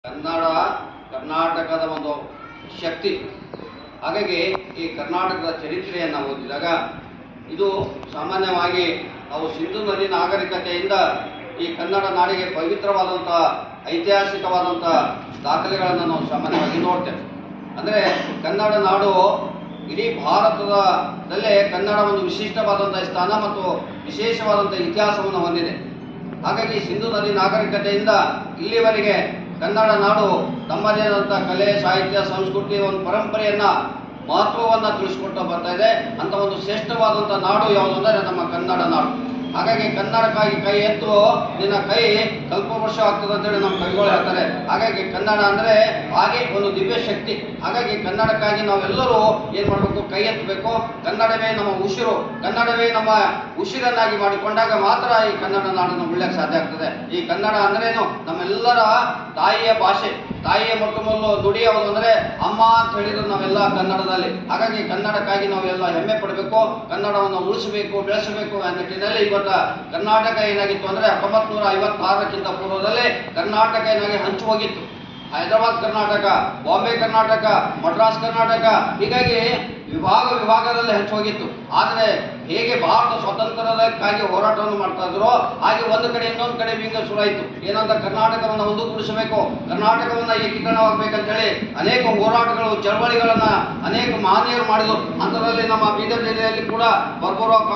ಕನ್ನಡ ಕರ್ನಾಟಕದ ಒಂದು ಶಕ್ತಿ. ಹಾಗಾಗಿ ಈ ಕರ್ನಾಟಕದ ಚರಿತ್ರೆಯನ್ನು ಓದಿದಾಗ ಇದು ಸಾಮಾನ್ಯವಾಗಿ ನಾವು ಸಿಂಧು ನದಿ ನಾಗರಿಕತೆಯಿಂದ ಈ ಕನ್ನಡ ನಾಡಿಗೆ ಪವಿತ್ರವಾದಂಥ ಐತಿಹಾಸಿಕವಾದಂಥ ದಾಖಲೆಗಳನ್ನು ನಾವು ಸಾಮಾನ್ಯವಾಗಿ ನೋಡ್ತೇವೆ. ಅಂದರೆ ಕನ್ನಡ ನಾಡು ಇಡೀ ಭಾರತದಲ್ಲೇ ಕನ್ನಡ ಒಂದು ವಿಶಿಷ್ಟವಾದಂಥ ಸ್ಥಾನ ಮತ್ತು ವಿಶೇಷವಾದಂಥ ಇತಿಹಾಸವನ್ನು ಹೊಂದಿದೆ. ಹಾಗಾಗಿ ಸಿಂಧು ನದಿ ನಾಗರಿಕತೆಯಿಂದ ಇಲ್ಲಿವರೆಗೆ ಕನ್ನಡ ನಾಡು ತಮ್ಮದೇ ಆದಂಥ ಕಲೆ, ಸಾಹಿತ್ಯ, ಸಂಸ್ಕೃತಿ, ಒಂದು ಪರಂಪರೆಯನ್ನು, ಮಹತ್ವವನ್ನು ತಿಳಿಸ್ಕೊಟ್ಟು ಬರ್ತಾ ಇದೆ. ಅಂತ ಒಂದು ಶ್ರೇಷ್ಠವಾದಂಥ ನಾಡು ಯಾವುದು ಅಂದರೆ ನಮ್ಮ ಕನ್ನಡ ನಾಡು. ಹಾಗಾಗಿ ಕನ್ನಡಕ್ಕಾಗಿ ಕೈ ಎತ್ತು ನಿನ್ನ ಕೈ ಕಲ್ಪವೃಕ್ಷ ಆಗ್ತದೆ ಅಂತೇಳಿ ನಮ್ಮ ಕವಿಗಳು ಹೇಳ್ತಾರೆ. ಹಾಗಾಗಿ ಕನ್ನಡ ಅಂದರೆ ಹಾಗೆ ಒಂದು ದಿವ್ಯ ಶಕ್ತಿ. ಹಾಗಾಗಿ ಕನ್ನಡಕ್ಕಾಗಿ ನಾವೆಲ್ಲರೂ ಏನು ಮಾಡಬೇಕು? ಕೈ ಎತ್ತಬೇಕು. ಕನ್ನಡವೇ ನಮ್ಮ ಉಸಿರು, ಕನ್ನಡವೇ ನಮ್ಮ ಉಸಿರನ್ನಾಗಿ ಮಾಡಿಕೊಂಡಾಗ ಮಾತ್ರ ಈ ಕನ್ನಡ ನಾಡನ್ನು ಉಳಿಯಕ್ಕೆ ಸಾಧ್ಯ ಆಗ್ತದೆ. ಈ ಕನ್ನಡ ಅಂದ್ರೇನು? ನಮ್ಮೆಲ್ಲರ ತಾಯಿಯ ಭಾಷೆ, ತಾಯಿಯ ಮೊಟ್ಟ ಮೊದಲು ನುಡಿ ಯಾವುದು ಅಂದರೆ ಅಮ್ಮ ಅಂತ ಹೇಳಿದ್ರು ನಾವೆಲ್ಲ ಕನ್ನಡದಲ್ಲಿ. ಹಾಗಾಗಿ ಕನ್ನಡಕ್ಕಾಗಿ ನಾವೆಲ್ಲ ಹೆಮ್ಮೆ ಪಡಬೇಕು, ಕನ್ನಡವನ್ನು ಉಳಿಸಬೇಕು, ಬೆಳೆಸಬೇಕು ಅನ್ನೋ ನಿಟ್ಟಿನಲ್ಲಿ ಇವತ್ತು ಕರ್ನಾಟಕ ಏನಾಗಿತ್ತು ಅಂದರೆ 1956ಕ್ಕಿಂತ ಪೂರ್ವದಲ್ಲೇ ಕರ್ನಾಟಕ ಏನಾಗಿ ಹಂಚು ಹೋಗಿತ್ತು. ಹೈದರಾಬಾದ್ ಕರ್ನಾಟಕ, ಬಾಂಬೆ ಕರ್ನಾಟಕ, ಮಡ್ರಾಸ್ ಕರ್ನಾಟಕ, ಹೀಗಾಗಿ ವಿಭಾಗದಲ್ಲಿ ಹಂಚು ಹೋಗಿತ್ತು. ಆದರೆ ಹೇಗೆ ಭಾರತ ಸ್ವಾತಂತ್ರ್ಯಕ್ಕಾಗಿ ಹೋರಾಟವನ್ನು ಮಾಡ್ತಾ ಇದ್ರು, ಹಾಗೆ ಒಂದು ಕಡೆ ಇನ್ನೊಂದು ಕಡೆ ವಿಂಗ ಶುರುವಾಯಿತು. ಏನಂತ ಕರ್ನಾಟಕವನ್ನು ಒಂದುಗೂಡಿಸಬೇಕು, ಕರ್ನಾಟಕವನ್ನು ಏಕೀಕರಣವಾಗಬೇಕಂತೇಳಿ ಅನೇಕ ಹೋರಾಟಗಳು, ಚಳವಳಿಗಳನ್ನು ಅನೇಕ ಮಹನೀಯರು ಮಾಡಿದರು. ಅಂಥದ್ರಲ್ಲಿ ನಮ್ಮ ಬೀದರ್ ಜಿಲ್ಲೆಯಲ್ಲಿ ಕೂಡ ಬರ್ಬುರಾವ್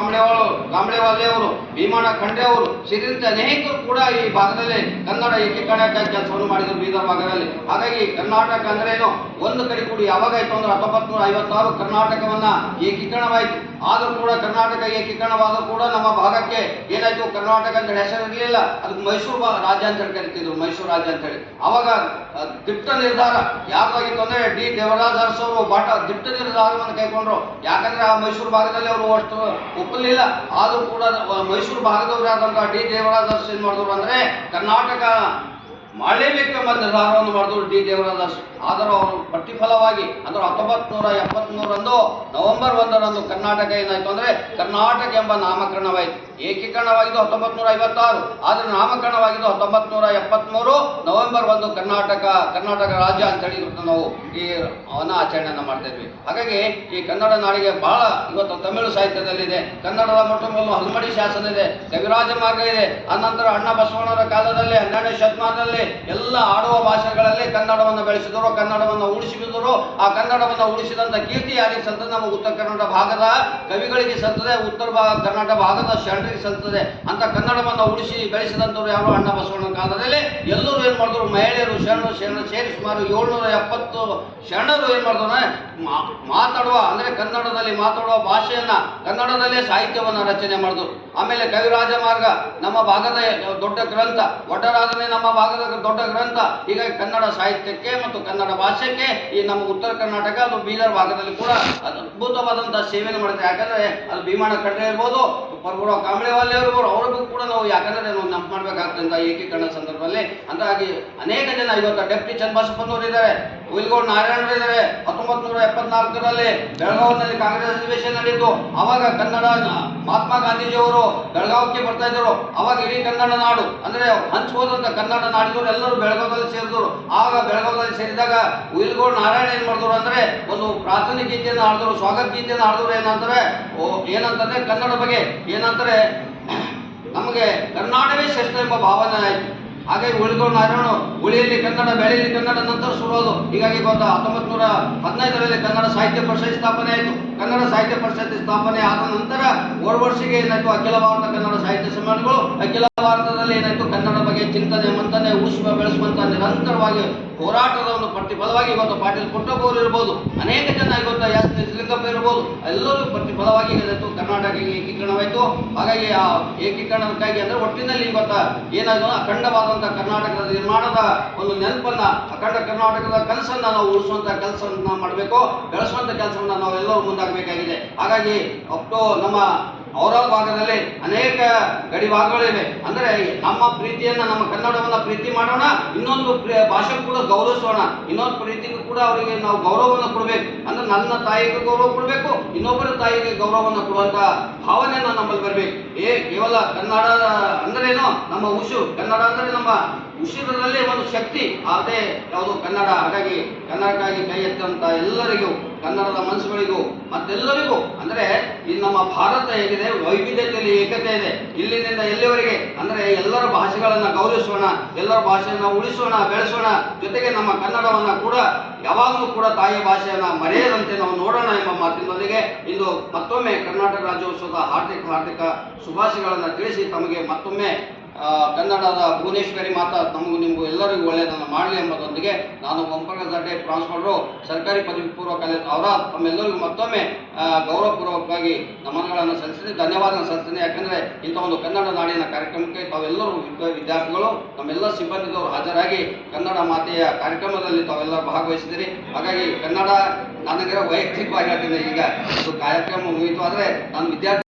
ಕಾಂಬ್ಳೆವಾಲೆ ಅವರು, ಭೀಮಣ್ಣ ಖಂಡ್ರೆ ಅವರು ಸೇರಿದಂತೆ ಅನೇಕರು ಕೂಡ ಈ ಭಾಗದಲ್ಲಿ ಕನ್ನಡ ಏಕೀಕರಣಕ್ಕಾಗಿ ಕೆಲಸವನ್ನು ಮಾಡಿದರು ಬೀದರ್ ಭಾಗದಲ್ಲಿ. ಹಾಗಾಗಿ ಕರ್ನಾಟಕ ಅಂದ್ರೆ ಏನು? ಒಂದು ಕಡೆ ಕೂಡ ಯಾವಾಗಾಯ್ತು ಅಂದ್ರೆ 1956 ಕರ್ನಾಟಕವನ್ನ ಏಕೀಕರಣವಾಯಿತು. ಆದರೂ ಕೂಡ ಕರ್ನಾಟಕ ಏಕೀಕರಣವಾದರೂ ಕೂಡ ನಮ್ಮ ಭಾಗಕ್ಕೆ ಏನಾಯ್ತು? ಕರ್ನಾಟಕ ಅಂತ ಹೆಸರಿರಲಿಲ್ಲ, ಅದಕ್ಕೆ ಮೈಸೂರು ರಾಜ್ಯ ಅಂತ ಹೇಳಿ ಕರಿತಿದ್ರು, ಮೈಸೂರು ರಾಜ್ಯ ಅಂತ ಹೇಳಿ. ಅವಾಗ ದಿಟ್ಟ ನಿರ್ಧಾರ ಯಾಕಾಗಿತ್ತು ಅಂದ್ರೆ ಡಿ ದೇವರಾಜ ಅರಸು ಅವರು ದಿಟ್ಟ ನಿರ್ಧಾರವನ್ನು ಕೈಗೊಂಡ್ರು. ಯಾಕಂದ್ರೆ ಆ ಮೈಸೂರು ಭಾಗದಲ್ಲಿ ಅವರು ಅಷ್ಟು ಒಪ್ಪಲಿಲ್ಲ. ಆದರೂ ಕೂಡ ಮೈಸೂರು ಭಾಗದವರಾದಂತಹ ಡಿ ದೇವರಾಜ ಅರಸು ಏನ್ ಮಾಡಿದ್ರು ಅಂದ್ರೆ ಕರ್ನಾಟಕ ಮಾಡಲೇಬೇಕೆಂಬ ನಿರ್ಧಾರವನ್ನು ಮಾಡಿದ್ರು ಡಿ ದೇವರಾಜ ಅರಸು. ಆದರೂ ಅವರು ಪ್ರತಿಫಲವಾಗಿ ಅಂದ್ರೆ 1973 ನವೆಂಬರ್ 1 ಕರ್ನಾಟಕ ಏನಾಯ್ತು ಅಂದ್ರೆ ಕರ್ನಾಟಕ ಎಂಬ ನಾಮಕರಣವಾಯಿತು. ಏಕೀಕರಣವಾಗಿದ್ದು 1956, ಆದರೆ ನಾಮಕರಣವಾಗಿದ್ದು 1973 ನವೆಂಬರ್ 1 ಕರ್ನಾಟಕ ರಾಜ್ಯ ಅಂತ ಹೇಳಿ ನಾವು ಈ ಅವನ ಆಚರಣೆಯನ್ನು ಮಾಡ್ತಾ ಇದ್ವಿ. ಹಾಗಾಗಿ ಈ ಕನ್ನಡ ನಾಡಿಗೆ ಬಹಳ ಇವತ್ತು ತಮಿಳು ಸಾಹಿತ್ಯದಲ್ಲಿದೆ, ಕನ್ನಡದ ಮೊಟ್ಟ ಮೊದಲು ಹಲ್ಮಡಿ ಶಾಸನ ಇದೆ, ಕವಿರಾಜ ಮಾರ್ಗ ಇದೆ. ಅನಂತರ ಅಣ್ಣ ಬಸವಣ್ಣರ ಕಾಲದಲ್ಲಿ 12ನೇ ಶತಮಾನದಲ್ಲಿ ಎಲ್ಲ ಆಡುವ ಭಾಷೆಗಳಲ್ಲಿ ಕನ್ನಡವನ್ನು ಬೆಳೆಸಿದರು, ಕನ್ನಡವನ್ನು ಉಳಿಸಿದರು. ಆ ಕನ್ನಡವನ್ನು ಉಳಿಸಿದಂಥ ಕೀರ್ತಿ ಯಾರಿಗೆ ಸಲ್ತದೆ? ನಮ್ಮ ಉತ್ತರ ಕನ್ನಡ ಭಾಗದ ಕವಿಗಳಿಗೆ ಸಲ್ತದೆ, ಉತ್ತರ ಕರ್ನಾಟಕ ಭಾಗದ ಶರಣರಿಗೆ ಸಲ್ತದೆ. ಅಂತ ಕನ್ನಡವನ್ನು ಉಳಿಸಿ ಬೆಳೆಸಿದಂಥವ್ರು ಯಾರು? ಅಣ್ಣ ಬಸವಣ್ಣನ ಕಾಲದಲ್ಲಿ ಎಲ್ಲರೂ ಏನು ಮಾಡಿದ್ರು? ಮಹಿಳೆಯರು, ಶರಣರು ಸೇರಿ ಸುಮಾರು 770 ಶರಣರು ಏನು ಮಾಡಿದ್ರು? ಮಾತಾಡುವ ಅಂದರೆ ಕನ್ನಡದಲ್ಲಿ ಮಾತಾಡುವ ಭಾಷೆಯನ್ನ, ಕನ್ನಡದಲ್ಲೇ ಸಾಹಿತ್ಯವನ್ನು ರಚನೆ ಮಾಡಿದ್ರು. ಆಮೇಲೆ ಕವಿರಾಜ ಮಾರ್ಗ ನಮ್ಮ ಭಾಗದ ದೊಡ್ಡ ಗ್ರಂಥ, ಒಡ್ಡರಾಧನೆ ನಮ್ಮ ಭಾಗದ ದೊಡ್ಡ ಗ್ರಂಥ. ಹೀಗಾಗಿ ಕನ್ನಡ ಸಾಹಿತ್ಯಕ್ಕೆ ಮತ್ತು ಕನ್ನಡ ಭಾಷೆಗೆ ಈ ನಮ್ಮ ಉತ್ತರ ಕರ್ನಾಟಕ, ಅದು ಬೀದರ್ ಭಾಗದಲ್ಲಿ ಕೂಡ ಅದ್ಭುತವಾದಂತಹ ಸೇವೆಯನ್ನು ಮಾಡುತ್ತೆ. ಯಾಕಂದ್ರೆ ಅದು ಭೀಮಣ್ಣ ಖಂಡ್ರೆ ಇರ್ಬೋದು, ಬರ್ಬುರಾವ್ ಕಾಂಬ್ಳೆವಾಲೆ ಇರ್ಬೋದು, ಅವ್ರಿಗೂ ಕೂಡ ನಾವು ಯಾಕಂದ್ರೆ ನಾವು ನೆನಪು ಮಾಡ್ಬೇಕಾಗ್ತದೆ ಏಕೀಕರಣ ಸಂದರ್ಭದಲ್ಲಿ. ಹಾಗಾಗಿ ಅನೇಕ ಜನ ಇವತ್ತು ಡೆಪ್ಟಿ ಚನ್ನಬಸಪ್ಪನವರು ಇದ್ದಾರೆ, ಹುಯಿಲ್ಗೋಡ್ ನಾರಾಯಣರು ಇದ್ದಾರೆ. 1974ರಲ್ಲಿ ಬೆಳಗಾವಿನಲ್ಲಿ ಕಾಂಗ್ರೆಸ್ ಅಧಿವೇಶನ ನಡೆಯಿತು. ಅವಾಗ ಕನ್ನಡ ಮಹಾತ್ಮ ಗಾಂಧೀಜಿಯವರು ಬೆಳಗಾವಿಗೆ ಬರ್ತಾ ಇದ್ದರು. ಅವಾಗ ಇಡೀ ಕನ್ನಡ ನಾಡು ಅಂದ್ರೆ ಹಂಚು ಹೋದಂತ ಕನ್ನಡ ನಾಡಿದವರು ಎಲ್ಲರೂ ಬೆಳಗಾವದಲ್ಲಿ ಸೇರಿದ್ರು. ಆಗ ಬೆಳಗಾವದಲ್ಲಿ ಸೇರಿದಾಗ ಹುಯಿಲ್ಗೋಡ್ ನಾರಾಯಣ ಏನ್ ಮಾಡಿದ್ರು ಅಂದ್ರೆ ಒಂದು ಪ್ರಾರ್ಥನೆ ಗೀತೆಯನ್ನು ಹಾಡಿದ್ರು, ಸ್ವಾಗತ ಗೀತೆಯನ್ನು ಹಾಡಿದ್ರು. ಏನಂತಂದ್ರೆ ಕನ್ನಡ ಬಗ್ಗೆ ಏನಂತಾರೆ, ನಮಗೆ ಕರ್ನಾಟಕವೇ ಶ್ರೇಷ್ಠ ಎಂಬ ಭಾವನೆ ಆಯಿತು. ಹಾಗಾಗಿ ಹುಯಿಲ್ಗೋಡ್ ನಾರಾಯಣ ಉಳಿಯಲ್ಲಿ ಕನ್ನಡ, ಬೆಳೆಯಲ್ಲಿ ಕನ್ನಡ ನಂತರ ಶುರುವುದು. ಹೀಗಾಗಿ 1915ರಲ್ಲಿ ಕನ್ನಡ ಸಾಹಿತ್ಯ ಪರಿಷತ್ ಸ್ಥಾಪನೆ ಆಯಿತು. ಕನ್ನಡ ಸಾಹಿತ್ಯ ಪರಿಷತ್ ಸ್ಥಾಪನೆ ಆದ ನಂತರ ವರ್ಷಿಗೆ ಏನಾಯ್ತು? ಅಖಿಲ ಭಾರತ ಕನ್ನಡ ಸಾಹಿತ್ಯ ಸಮ್ಮೇಳನಗಳು, ಅಖಿಲ ಭಾರತದಲ್ಲಿ ಏನಾಯ್ತು? ಕನ್ನಡ ಬಗ್ಗೆ ಚಿಂತನೆ, ಮಂಥನೆ, ಉಳಿಸುವ ಬೆಳೆಸುವಂತ ನಿರಂತರವಾಗಿ ಹೋರಾಟದ ಒಂದು ಪ್ರತಿಫಲವಾಗಿ ಇವತ್ತು ಪಾಟೀಲ್ ಪುಟ್ಟಪ್ಪವರು ಇರ್ಬೋದು, ಅನೇಕ ಜನ ಇವತ್ತು ಎಸ್ ನಿಜಲಿಂಗಪ್ಪ ಇರ್ಬೋದು, ಎಲ್ಲರೂ ಪ್ರತಿಫಲವಾಗಿ ಏನಾಯ್ತು? ಕರ್ನಾಟಕ ಏಕೀಕರಣವಾಯಿತು. ಹಾಗಾಗಿ ಆ ಏಕೀಕರಣಕ್ಕಾಗಿ ಅಂದ್ರೆ ಒಟ್ಟಿನಲ್ಲಿ ಇವತ್ತು ಏನಾಯ್ತು? ಅಖಂಡವಾದಂಥ ಕರ್ನಾಟಕದ ನಿರ್ಮಾಣದ ಒಂದು ನೆನಪನ್ನ, ಅಖಂಡ ಕರ್ನಾಟಕದ ಕನಸನ್ನ ನಾವು ಉಳಿಸುವಂತ ಕೆಲಸವನ್ನ ಮಾಡಬೇಕು, ಬೆಳೆಸುವಂತ ಕೆಲಸವನ್ನ ನಾವು ಎಲ್ಲರೂ ಮುಂದಾಗಬೇಕಾಗಿದೆ. ಹಾಗಾಗಿ ನಮ್ಮ ಔರಾದ್ ಭಾಗದಲ್ಲಿ ಅನೇಕ ಗಡಿ ಭಾಗಗಳಿವೆ. ಅಂದರೆ ನಮ್ಮ ಪ್ರೀತಿಯನ್ನ, ನಮ್ಮ ಕನ್ನಡವನ್ನ ಪ್ರೀತಿ ಮಾಡೋಣ, ಇನ್ನೊಂದು ಭಾಷೆ ಕೂಡ ಗೌರವಿಸೋಣ, ಇನ್ನೊಂದು ಪ್ರೀತಿಗೂ ಕೂಡ ಅವರಿಗೆ ನಾವು ಗೌರವವನ್ನು ಕೊಡಬೇಕು. ಅಂದ್ರೆ ನನ್ನ ತಾಯಿಗೆ ಗೌರವ ಕೊಡಬೇಕು, ಇನ್ನೊಬ್ಬರ ತಾಯಿಗೆ ಗೌರವವನ್ನು ಕೊಡುವಂತ ಭಾವನೆಯನ್ನು ನಮ್ಮಲ್ಲಿ ಬರಬೇಕು. ಕೇವಲ ಕನ್ನಡ ಅಂದ್ರೇನು ನಮ್ಮ ಉಸು, ಕನ್ನಡ ಅಂದರೆ ನಮ್ಮ ಉಸಿರಿನಲ್ಲಿ ಒಂದು ಶಕ್ತಿ, ಅದೇ ಯಾವುದು ಕನ್ನಡ. ಹಾಗಾಗಿ ಕನ್ನಡಕ್ಕಾಗಿ ಕೈ ಎತ್ತಂತ ಎಲ್ಲರಿಗೂ, ಕನ್ನಡದ ಮನಸ್ಸುಗಳಿಗೂ ಮತ್ತೆಲ್ಲರಿಗೂ, ಅಂದರೆ ಈ ನಮ್ಮ ಭಾರತ ಹೇಗಿದೆ, ವೈವಿಧ್ಯತೆಯಲ್ಲಿ ಏಕತೆ ಇದೆ. ಇಲ್ಲಿನಿಂದ ಎಲ್ಲಿವರೆಗೆ ಅಂದರೆ ಎಲ್ಲರ ಭಾಷೆಗಳನ್ನು ಗೌರವಿಸೋಣ, ಎಲ್ಲರ ಭಾಷೆಯನ್ನು ಉಳಿಸೋಣ, ಬೆಳೆಸೋಣ. ಜೊತೆಗೆ ನಮ್ಮ ಕನ್ನಡವನ್ನು ಕೂಡ ಯಾವಾಗಲೂ ಕೂಡ ತಾಯಿ ಭಾಷೆಯನ್ನು ಮರೆಯದಂತೆ ನಾವು ನೋಡೋಣ ಎಂಬ ಮಾತಿನೊಂದಿಗೆ ಇಂದು ಮತ್ತೊಮ್ಮೆ ಕರ್ನಾಟಕ ರಾಜ್ಯೋತ್ಸವದ ಹಾರ್ದಿಕ ಶುಭಾಶಯಗಳನ್ನು ತಿಳಿಸಿ ತಮಗೆ ಮತ್ತೊಮ್ಮೆ ಕನ್ನಡದ ಭುವನೇಶ್ವರಿ ಮಾತಾ ನಮಗೂ ನಿಮಗೂ ಎಲ್ಲರಿಗೂ ಒಳ್ಳೆಯದನ್ನು ಮಾಡಲಿ ಎಂಬುದೊಂದಿಗೆ ನಾನು ಬಂಪರ್ಗಲ್ ದಡ್ಡೆ ಟ್ರಾನ್ಸ್ಫಾರ್ಮರು ಸರ್ಕಾರಿ ಪದವಿ ಪೂರ್ವ ಕಾಲೇಜು ಅವರ ತಮ್ಮೆಲ್ಲರಿಗೂ ಮತ್ತೊಮ್ಮೆ ಗೌರವಪೂರ್ವಕವಾಗಿ ನಮನಗಳನ್ನು ಸಲ್ಲಿಸಿ ಧನ್ಯವಾದ ಸಲ್ಲಿಸ್ತೀನಿ. ಯಾಕಂದರೆ ಇಂಥ ಒಂದು ಕನ್ನಡ ನಾಡಿನ ಕಾರ್ಯಕ್ರಮಕ್ಕೆ ತಾವೆಲ್ಲರೂ ವಿದ್ಯಾರ್ಥಿಗಳು ನಮ್ಮೆಲ್ಲ ಸಿಬ್ಬಂದಿದವರು ಹಾಜರಾಗಿ ಕನ್ನಡ ಮಾತೆಯ ಕಾರ್ಯಕ್ರಮದಲ್ಲಿ ತಾವೆಲ್ಲರೂ ಭಾಗವಹಿಸಿದಿರಿ. ಹಾಗಾಗಿ ಕನ್ನಡ ನನಗೆ ವೈಯಕ್ತಿಕವಾಗಿ ಹೇಳ್ತೀನಿ, ಈಗ ಇದು ಕಾರ್ಯಕ್ರಮ ಮುಗಿಯಿತು ಆದರೆ ನಾನು ವಿದ್ಯಾರ್ಥಿ